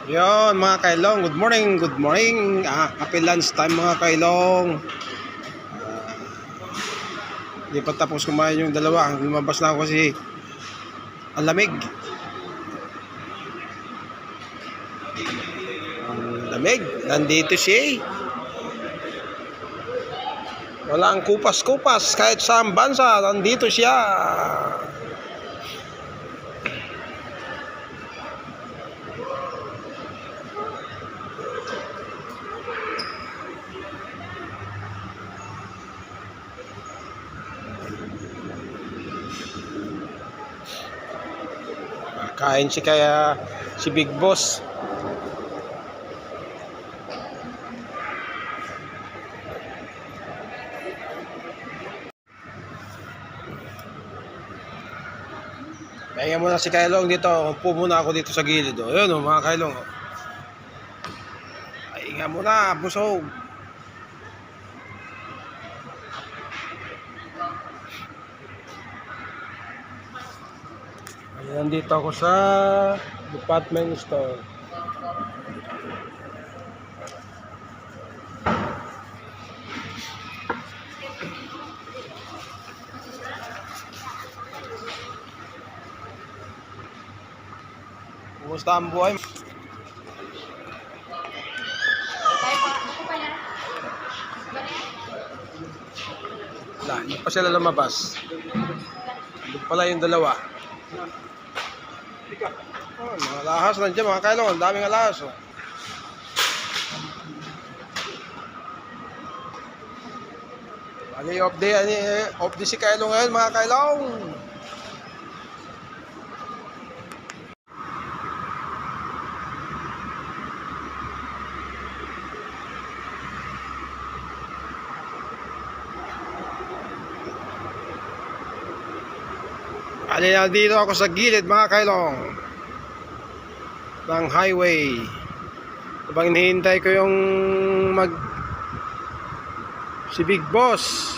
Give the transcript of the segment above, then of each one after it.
Yon mga kailong, good morning, good morning. Happy lunch time mga kailong. Hindi pa tapos kumain yung dalawa. Lumabas na ako kasi ang lamig. Ang lamig, nandito siya. Wala ang kupas-kupas kahit sa bansa, nandito siya. Kain si Big Boss. Pahinga muna si Kailong dito. Upo muna ako dito sa gilid. Ayun mga Kailong. Pahinga muna, busog. Nandito ako sa department store. Kumusta ang buhay? Hindi pa sila lumabas. Doon pala yung dalawa. Mga alahas nandiyan mga Kailong. Ang daming alahas. Bali off day si Kailong ngayon mga Kailong. Bali dito ako sa gilid mga Kailong ng highway. Habang hinihintay ko yung si Big Boss,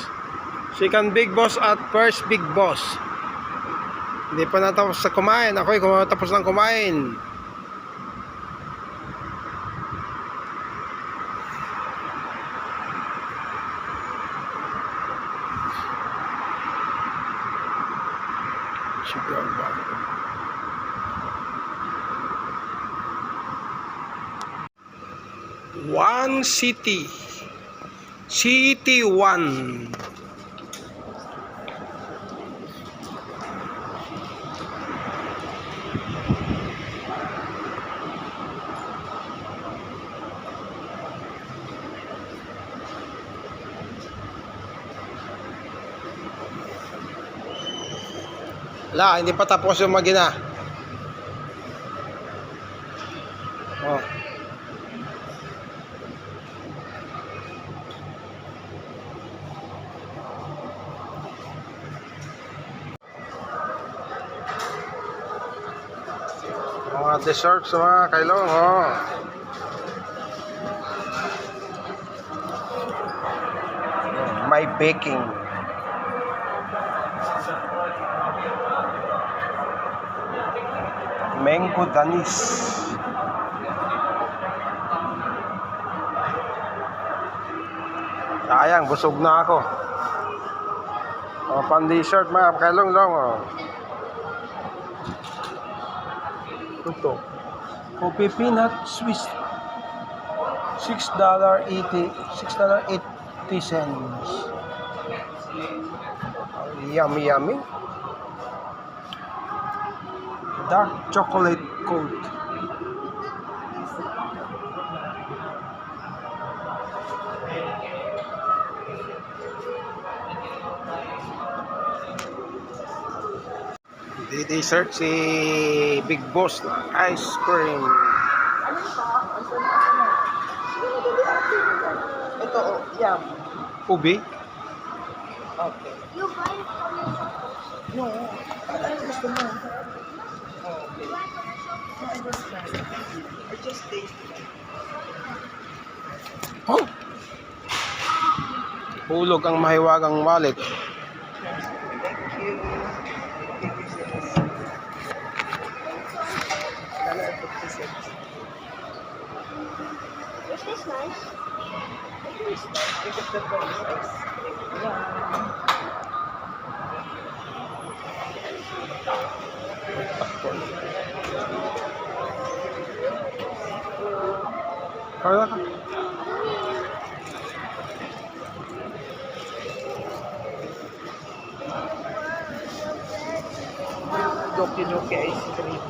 second Big Boss at first Big Boss. Hindi pa natapos sa kumain. Ako'y tapos lang kumain. One City One. Hindi pa tapos yung magina. Mga desserts mga Kailong. May baking. Mango danis. Sayang, busog na ako. Pan dessert mga Kailong lang. Ito. Coffee peanut Swiss. $6.80. Yummy. Dark chocolate coat. Dessert si Big Boss na ice cream. Ito, yum. Ubi? Okay. You buy it for me? No. Ano gusto mo? Okay. I just tried it. I just tasted it. Oh! Hulog ang mahiwagang wallet. Thank you. $1.50. Is this nice? Because the phone is nice. Yeah. Kaya ka. Doki ice cream.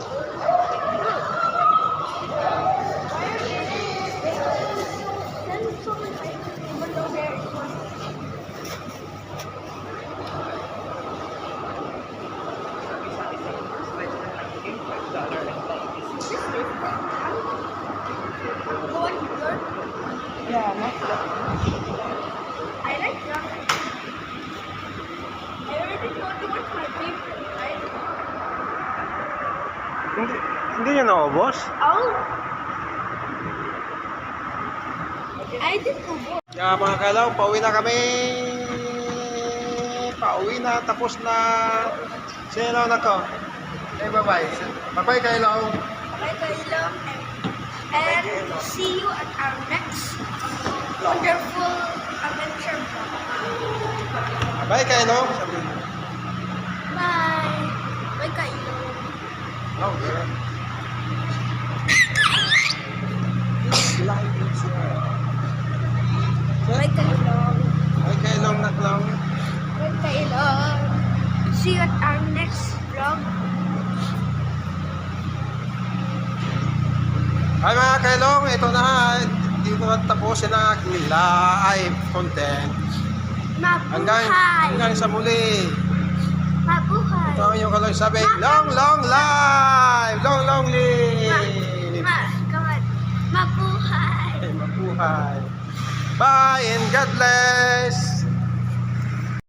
Then so much ice cream, even though there is one. Go on here. Yeah, not that. I like that. I already told you what's my favorite, right? Hindi niya naubos? Oh. I did go. Kaya mga kailaw, pauwi na kami. Pauwi na, tapos na. Sino na ko? Eh, bye-bye. Bye-bye kailaw. Bye, Kayla. And see you at our next wonderful adventure. Bye kailaw. Sabi. Bye. Bye, Kayla. Oh, yeah. Bye, Kayla. Bye kailaw na klaw. Bye, Kayla. See you at our next vlog. Hi mga kailong, ito na. Hindi ko tapusin ang aking live content. Hanggang sa muli. Mabuhay. Ito ang inyong kalong sabi, long live! Long live! Come on. Mabuhay. Mabuhay. Bye and God bless!